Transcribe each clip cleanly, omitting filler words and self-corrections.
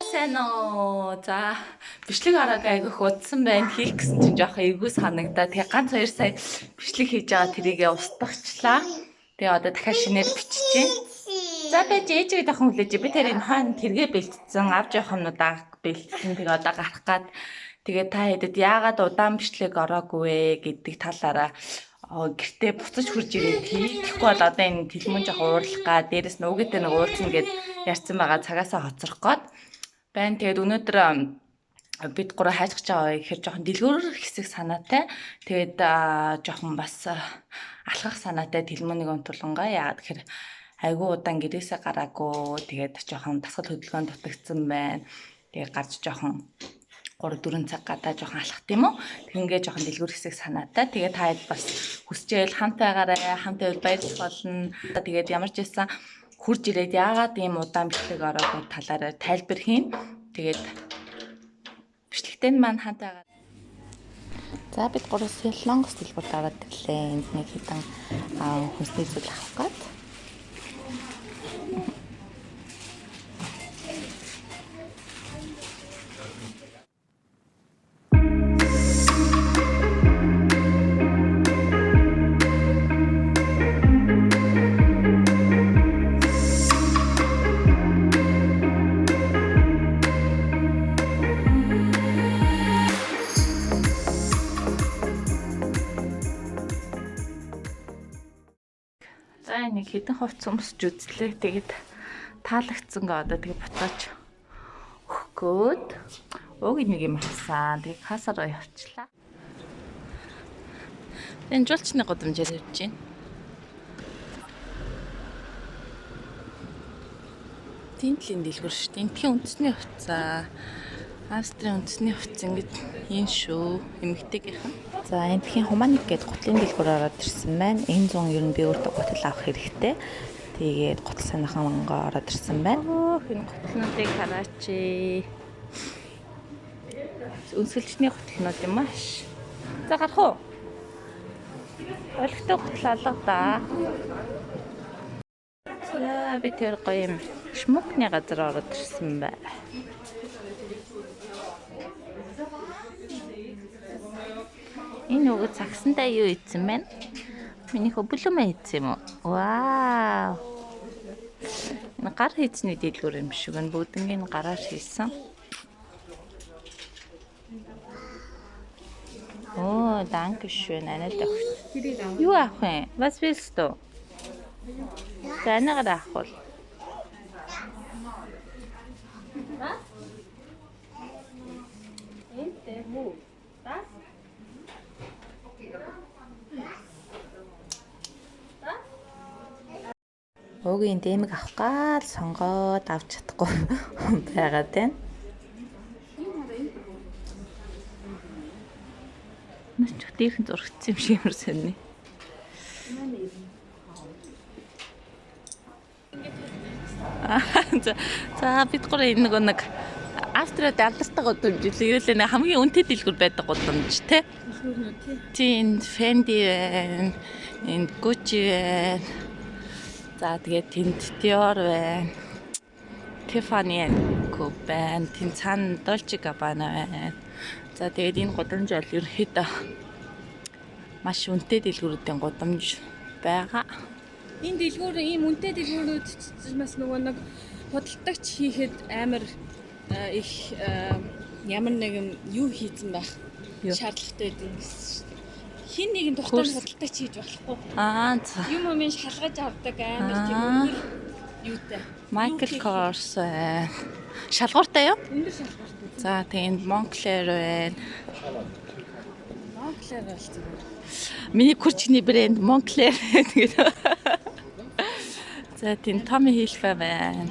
Сайн уу. За бичлэг арга айгүйх удсан байна. Хийх гэсэн чинь жоох эвгүй санагдаа. Тэгээ ганц 2 сая бичлэг хийж байгаа тэрийгээ устгахчлаа. Тэгээ одоо дахиад шинээр биччихээн. За байж ээжээ дахин хүлээж. Би тэр энэ хаана тэргээ бэлтцсэн. Авч явах юмнуудаа бэлтсэн. Тэгээ одоо гарах гад. Тэгээ та хэдэд яагаад удаан бичлэг ороогүй вэ гэдэг талаараа гэртээ буцаж хурж ирээд хийхгүй бол одоо энэ тэлмэн жоох уурлах га дээрэс нь уугитэй нэг уулзна гэд ярьсан байгаа цагаасаа хоцрох гээд байна. Тэгээд өнөөдөр бид гурав хайцгаж байгаа ихэр жоохон дэлгүүр хэсэг санаатай. Тэгээд жоохон бас алхах санаатай тэлмэнийг унтуулнгаа. Яагаад гэхээр айгүй удаан гэрээсээ гараагүй. Тэгээд жоохон дасгал хөдөлгөөнд дутагдсан байна. Тэгээд гарч жоохон 3-4 цаг гадаа жоохон алхах тийм үү. Тэгингээ жоохон дэлгүүр хэсэг санаатай. Тэгээд та хэд бас хүсчээл хамт байгаарай. Хамт байвал баярлах болно. Тэгээд ямар ч байсан хурж ирээд яагаад ийм удаан бичлэг ороогүй талаараа тайлбар хийн. Тэгээд бичлэгтэй маань хамт байгаа. За бид гурав Солонгос дэлгүүрт ороод ирлээ. Энд нэг хэдэн хүнсний зүйл авах гээд. Нэг хэдэн хувц өмсөж үзлээ. Тэгээд таалагдсан га одоо тэгээд буцааж өгөхгөөд ууг нэг юм авсан. Тэгээд касараа явчлаа. Энэ жуулчны годамжаар явж байна. Тэнтлийн дэлгүүр шүү дээ. Энтхийн үндэсний хувцас. Австрийн үндэсний хувцас ингэж юм шүү. Эмэгтэйгийнхэн. За энтхийн Хуманик гээд гутлын дэлгүүр ороод ирсэн байна. Энэ 100 ер нь би өөртөө гутал авах хэрэгтэй. Тэгээд гутал санаахан мангаа ороод ирсэн байна. Энэ гутлнуудыг хараач. Үнсгэлжний гутлнууд юм ааш. За гарах уу? Олигтой гутал алга да. За би тэр гоё юм шмукны газар ороод ирсэн байна. Энэ уг цагсандаа юу ийдсэн бэ? Миний хөбөлөмөө ийдсэн юм уу? Вау! Энэ гар хийцний дэлгүүр юм шиг байна. Бүгднийг гараар хийсэн. Оо, danke schön. Eine doch. Юу авах вэ? Was willst du? Танайгаар авах бол. Was? Энтэ муу. Was? Уугийн дэмэг авах гал сонгоод авч чадахгүй байгаад байна. Нас чөтийнхэн зургацсан юм шиг ямар сонирны. За бид гурав энэ нэг Австриад алдартай гудамж илэрхийлээ нэг хамгийн үнэтэй дэлгүүр байдаг гудамж тий. Тийм Fendi байна. Энд Gucci байна. За тэгээд тэнд Dior байна. Tiffany & Co байна. Тэнд цаана Dolce Gabbana байна. За тэгээд энэ гудамж бол ерөөхдөө маш үнэтэй дэлгүүрүүдийн гудамж байгаа. Энэ дэлгүүр ийм үнэтэй дэлгүүрүүд бас нөгөө нэг худалдагч хийхэд амар их ямар нэгэн юу хийцэн байх шаардлагатай байдаг юм гэсэн. Хин нэгэн тухтай худалдагч хийж болохгүй. За. Юм юм шалгаж авдаг амар тийм өндөр юутай. Michael Kors шалгууртай юу? Өндөр шалгууртай. За тэгээд Moncler байна. Moncler бол зүгээр. Миний күрчний брэнд Moncler тэгээд. За тийм Tommy Hilfiger байна.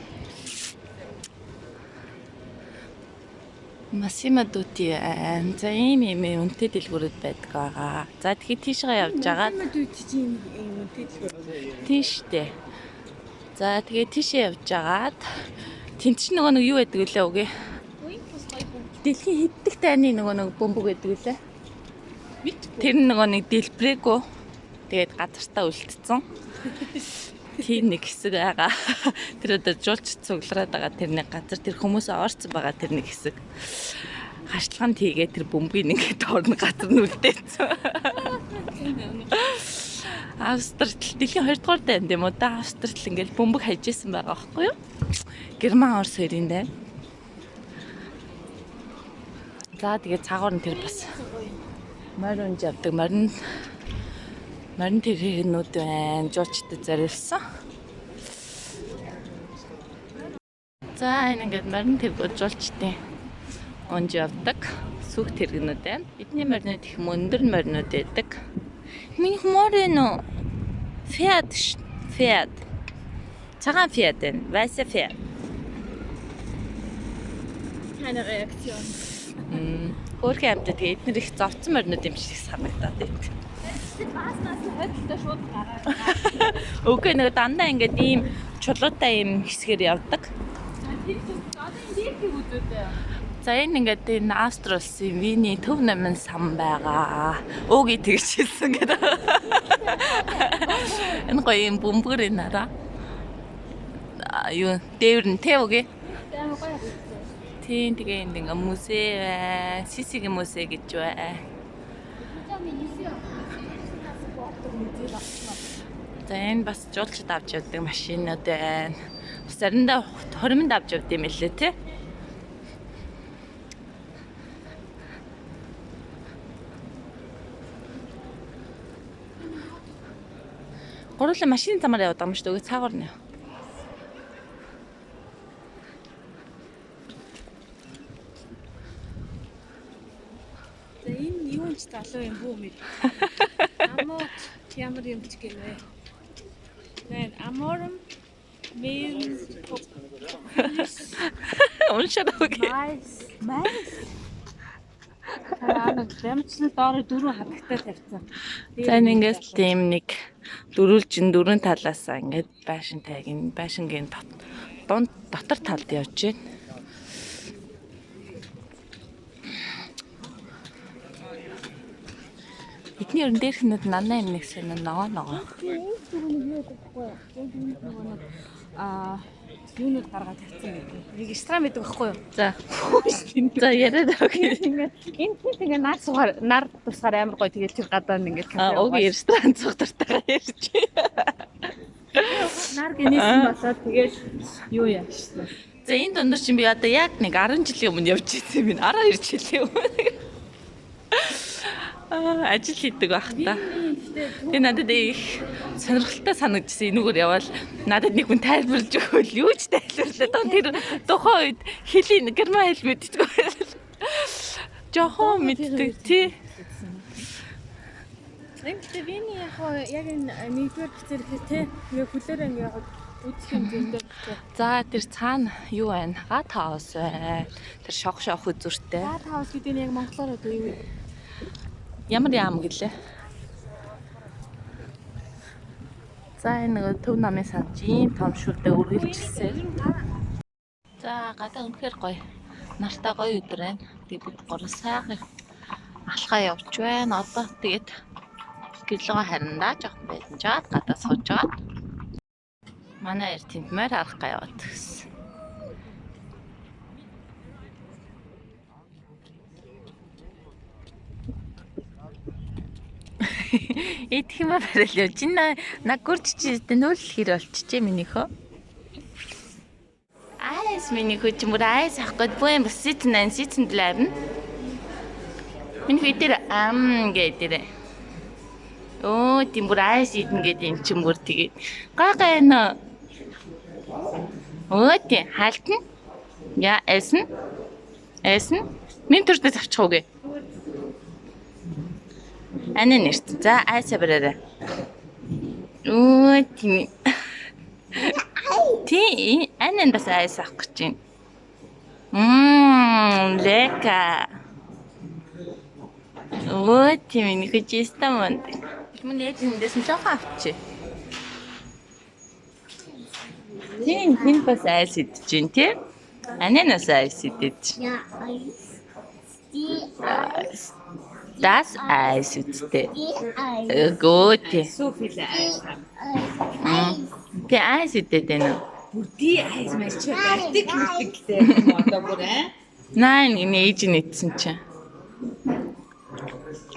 Massimo Dutti байна. За ийм үнэтэй дэлгүүрүүд байдаг байгаа. За тэгэхээр тийшээ явж байгаа. Massimo Dutti чинь үнэтэй дэлгүүр. Тийштэй. За тэгээд тийшээ явж байгаад тэнт ч нөгөө нэг юу байдаг үлээ үгүй. Дэлхийн хэддэг тайны нөгөө нэг бөмбөг байдаг үлээ. Тэр нөгөө нэг дэлбрээгүй. Тэгээд газартаа үлдсэн. Тийм нэг хэсэг байгаа. Тэр одоо жуулч цуглараад байгаа тэр нэг газар тэр хүмүүс орцсон байгаа тэр нэг хэсэг. Хашлгаанд хийгээ тэр бөмбөгийг ингээд доорн газар нь үлдээсэн. Австралид дэлхийн 2 дугаар дайнд юм уу да Австралид ингээд бөмбөг хайжсэн байгаа байхгүй юу? Герман Орос хоёрын дайн. За тэгээд цаагаар нь тэр бас морин явдаг морин тэр хэрнүүд байна. Жуулчдад зориулсан. За энэ ингээд морин тэр жуулчдын онж явдаг сүх тэрэгнүүд байна. Бидний моринод их өндөр моринод байдаг. Миний морин Фиат. Цагаан Фиат байна. Weiße Fiat. Keine Reaktion. Хөөрхөн амтд тэгээд эдгээр их зовцсон моринод юм шиг санагдаад байна. Бааснаас хойдолтой шууд гараад. Үгүй нэг дандаа ингээд ийм чулуутай ийм хэсгээр явдаг. Тэр чинь одоо энэ дээрхийг үзүүлээ. За энэ ингээд энэ Австри улсын Виний төв намын сан байгаа. Өөгийн тэгж хэлсэн гэдэг. Энэ гоё юм бөмбөр энэ араа. Юу дээвэр нь тэ үгүй. Амар гоё. Тийм тэгээ энэ ингээ музей бай. Сисигийн музей гэж бай. За энэ бас жуулчд авч явдаг машинууд байна. Бас заримдаа хоримд авч явд юм лээ тий. Гурлаа машин замаар явдаг юм шүү дээ. Цаагаар нь. За энэ юу ч залуу юм бүү мэд. Амууд ямар юм ч гэнэ. Нэ аморм мэн Уншаад үгүй. Майс. Хараа гэмчл доор дөрөв хатагтай тавьсан. За энэ ингээс тийм нэг дөрвөлжин дөрвөн талаасаа ингээд байшин тайгийн байшингийн дунд дотор талд явж байна. Эдний өрн дээрхнүүд нанаа юм нэг сонь ногоо. Юунууд гаргаад тавьсан гэдэг. Нэг экстра мэддэг байхгүй юу? За. За яриад өгье. Энд тэгээ нар тусгаар амар гоё тэгээд тэр гадаа ингээд Аа өг ресторан цогтортойгоо ярьж. нар гинэсэн болоод тэгээд юу яа штэ. За энэ дундор чинь би одоо яг нэг 10 жилийн өмнө явж ирсэн юм. 12 жилийн өмнө. Ажил хийдэг байх та. Тэгээ надад их сонирхолтой санагдсан. Энүүгээр явбал надад нэг хүн тайлбарлаж өгөөл юу ч тайлбарлаад байгаа. Тэр тухайн үед хэлний герман хэл мэддэг. Жохон мэддэг тий. Ингээд виний яг энэ нэгдүгээр бицэр тий. Ингээ хүлээр ингээ үзэх юм зөндөө. За тэр цаана юу байна? Гат хаус байна. Тэр шох үзүртэй. Гат хаус гэдэг нь яг монголоор одоо юу вэ? Ямар яам гэлээ. За энэ нэг төв намын сан жим том шүрдэ үргэлжилсэн. За гадаа үнэхээр гоё. Нартай гоё өдөр байна. Тэгээд бид гурав сайхан алхаа явж байна. Одоо тэгээд гэлгөө хариндаа жоохон байсан жаад гадаа сууж байгаа. Манай эр тентмээр харах гаваад гэсэн. Идэх юм барил явж байна. Наг гүрччихдээ нүүл хэр болчихжээ минийхөө. Айс минийхөө ч мөр айс авахгүй бүүн бусит нэн ситэн bleiben. Минийхөө дээр гэдэг. Оо тийм бүр айс идэн гэдэг юм ч мөр тэгээд. Гайна. Оо тий халтна. Ja, essen. Min төрдөө тавчих үгүй. Анаа нэрт. За айсаа бараарай. Оо тийм. Тий, анаа бас айс авах гэж байна. Лека. Оо тийм нэг чиста монд. Мөн яг эндээс нь жоохон авчи. Тийм хин бас айс идэж байна тий. Ананас айс идэж. Ja, Eis. Die Eis. Das Eis üstte. Die Eis. Gut. So viele Eis. Eis. Би айс идээд байна. Бүрди айс маш ч байдаг гэдэг одоо бүр Наа нэг ээж нь идсэн чинь.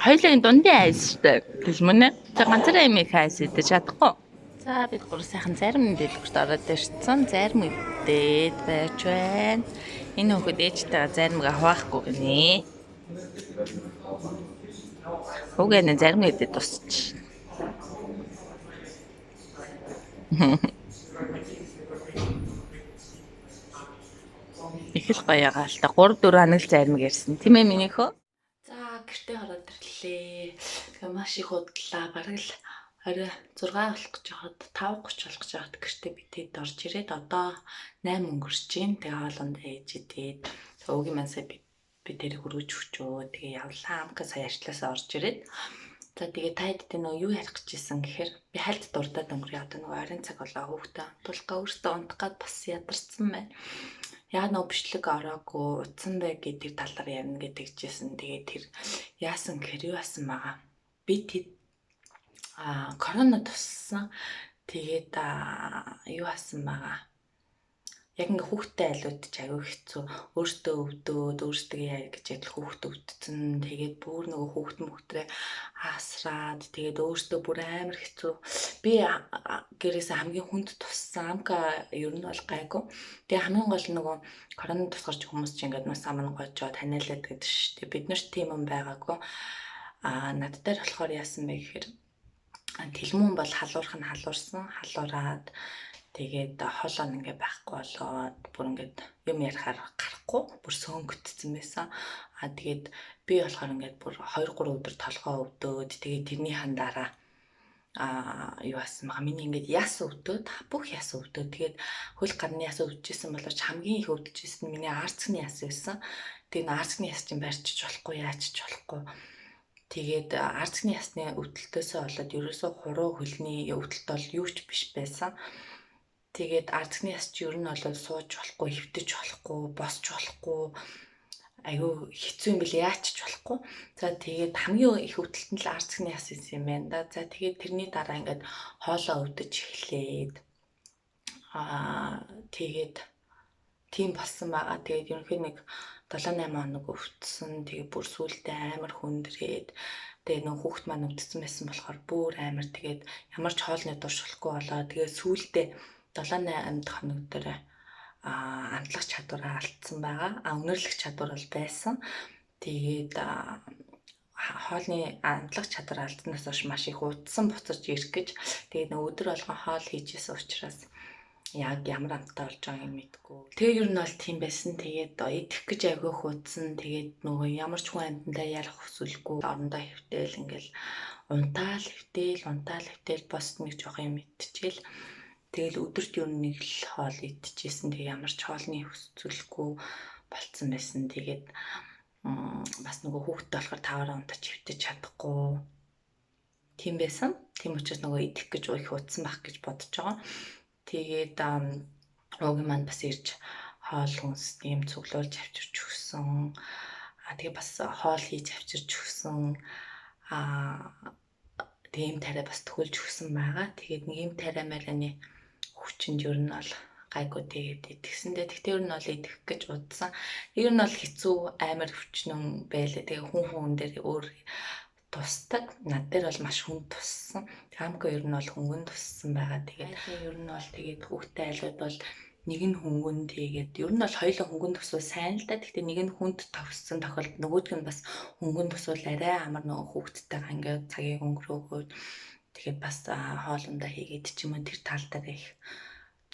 Хоёулын дундын айс штэ. Тэгэл мөн ээ. Тэ ганцаараа юм их айс идэж чадахгүй. За бид гур сайхан зарим дэлгүрт ороод ирсэн. Зарим идээд байж байна. Энэ хөхөд ээжтэйгээ заримгаа хаваахгүй гинэ. Угаана зарим идээд тусч. Их л гоё ягаа л та 3 4 хоног л зарим гэрсэн. Тийм ээ минийхөө. За гэртээ ороод ирлээ. Тэгээ маш их удлаа. Бараг л орой 6 болох гэж хаад 5:30 болох гэж хаад гэртээ битэд орж ирээд одоо 8 өнгөрч जैन. Тэгээ хоолонд ээж идээд өвгийн маань сая би тэрийг хөргөж өчөө. Тэгээ явлаа. Амка сая ажлаасаа орж ирээд за тэгээ таад тэ нөө юу ярих гэжсэн гэхээр би хальт дурдаад өнгөрөө одоо нөгөө оройн цаг болоо хүүхдээ тулгаа өөртөө унтах гад бас ядарсан байна. Яа нөө бичлэг ороогүй утсан бай гэдэг талаар ярина гэдэг жисэн. Тэгээ тэр яасан гэхээр юу яасан байгаа. Би тэд корона туссан. Тэгээд юу яасан байгаа. Яг ингээ хүүхдээ айлуудч аягүй хэцүү. Өөртөө өвдөөд өөртөө яа гэж ядл хүүхдээ өвдсөн. Тэгээд бүр нөгөө хүүхд мөхтрээ асраад тэгээд өөртөө бүр амар хэцүү. Би гэрээсээ хамгийн хүнд туссан. Амка ер нь бол гайгүй. Тэгээ хамгийн гол нөгөө корона тусгарч хүмүүс чинь ингээд нас аман гойжоо таниалаад гэдэг шүү дээ. Бид нар тийм юм байгаагүй. Над дээр болохоор яасан бэ гэхээр тэлмүүн бол халуурх нь халуурсан. Халуураад тэгээд хоолоо ингээ байхгүй болоод бүр ингээд юм ярихаар гарахгүй бүр сөнгөтцсөн байсан. Тэгээд би болохоор ингээд бүр 2 3 өдөр толгоо өвдөөд тэгээд тэрнийхэн дараа юу асан мага миний ингээд яс өвдөөд бүх яс өвдөөд тэгээд хөл гарны яс өвдөжсэн боловч хамгийн их өвдөжсэн нь миний арцны яс байсан. Тэгээд арцны яс чинь барьчих болохгүй яачих болохгүй. Тэгээд арцны ясны өвдөлтөөсөө болоод ерөөсөө хуруу хөлний өвдөлт бол юу ч биш байсан. Тэгээд арцны яс чи ер нь болоод сууж болохгүй, хөвтөж болохгүй, босч болохгүй. Аюу хэцүү юм бэл яачих болохгүй. За тэгээд хамгийн их өвдөлт нь л арцны яс юм байна да. За тэгээд тэрний дараа ингээд хоолоо өвдөж эхлээд тэгээд тийм болсон байгаа. Тэгээд ерөнхийдөө нэг 7 8 хоног өвдсөн. Тэгээд бүр сүүлдээ амар хүндрээд тэгээд нөх хүүхд маань өвдсөн байсан болохоор бүр амар тэгээд ямар ч хоолны дуршилгүй болоо. Тэгээд сүүлдээ 7 8 хоног дээр амтлах чадвараа алдсан байгаа. Өнөрлөх чадвар бол байсан. Тэгээд хоолны амтлах чадвар алдсанаас хойш маш их удсан буцаж ирэх гэж. Тэгээд өдөр болгон хоол хийжсэн учраас яг ямар амттай болж байгааг юм мэдгүй. Тэгээ ер нь бол тийм байсан. Тэгээд идэх гэж айгүй хуудсан. Тэгээд нөгөө ямар ч хүн амьтандаа ярих хүсэлгүй. Орондоо хөвтөл ингээл унтаал хөвтөл босд нэг жоох юм идчихэл. Тэгэл өдөрт ер нь нэг л хоол идчихсэн. Тэгээ ямар ч хоолны хүсэлгүй болцсон байсан. Тэгээд бас нөгөө хүүхдтэй болохоор таваараа унтаж хөвтөж чадахгүй. Тийм байсан. Тийм учраас нөгөө идэх гэж их утсан байх гэж бодож байгаа. Тэгээд уугийн маань бас ирж хоол хүнс юм цуглуулж авчирч өгсөн. Тэгээ бас хоол хийж авчирч өгсөн. Тийм тариа бас төгөлж өгсөн байгаа. Тэгээд нэг юм тариа мараны хүчинд ер нь бол гайгүй тэгээд итгэсэндээ. Тэгтээ ер нь бол идэх гэж удсан. Ер нь бол хэцүү амар хүчнэн байлаа. Тэгээ хүн дээр өөр тусдаг. Над дээр бол маш хүн туссан. Амка ер нь бол хөнгөн туссан байгаа. Тэгээд ер нь бол тэгээд хүүхдээ айлууд бол нэг нь хөнгөн тэгээд ер нь бол хоёулаа хөнгөн тусвал сайн л да. Тэгтээ нэг нь хүнд товссон тохиолдолд нөгөөдг нь бас хөнгөн тусвал арай амар нөгөө хүүхдтэйгээ ингээд цагийг өнгөрөөгөөд тэгээд бас хоолундаа хийгээд ч юм уу тэр тал дээр их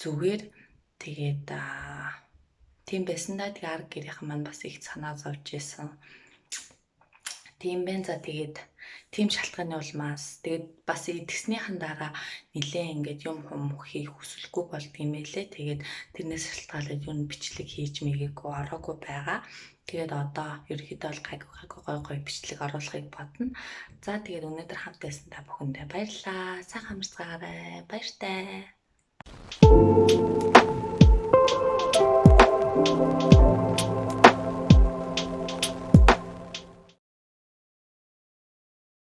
зүгээр тэгээд тийм байсан да. Тэгээ арга гэрийнхэн маань бас их санаа зовж исэн. Тийм байна. За тэгээд тийм шалтгааны улмаас тэгээд бас идэхснийхэн дараа нилээ ингээд юм хийх хүсэлгүй болд юм элэ. Тэгээд тэрнээс шалтгаалаад юу н бичлэг хийж мэгийгөө ороогүй байгаа. Тэгээд одоо ерөөхдөө бол гой бичлэг оруулахыг бодно. За тэгээд өнөөдөр хамт байсан та бүхэндээ баярлалаа. Сайхан амарцгаарай. Баяртай.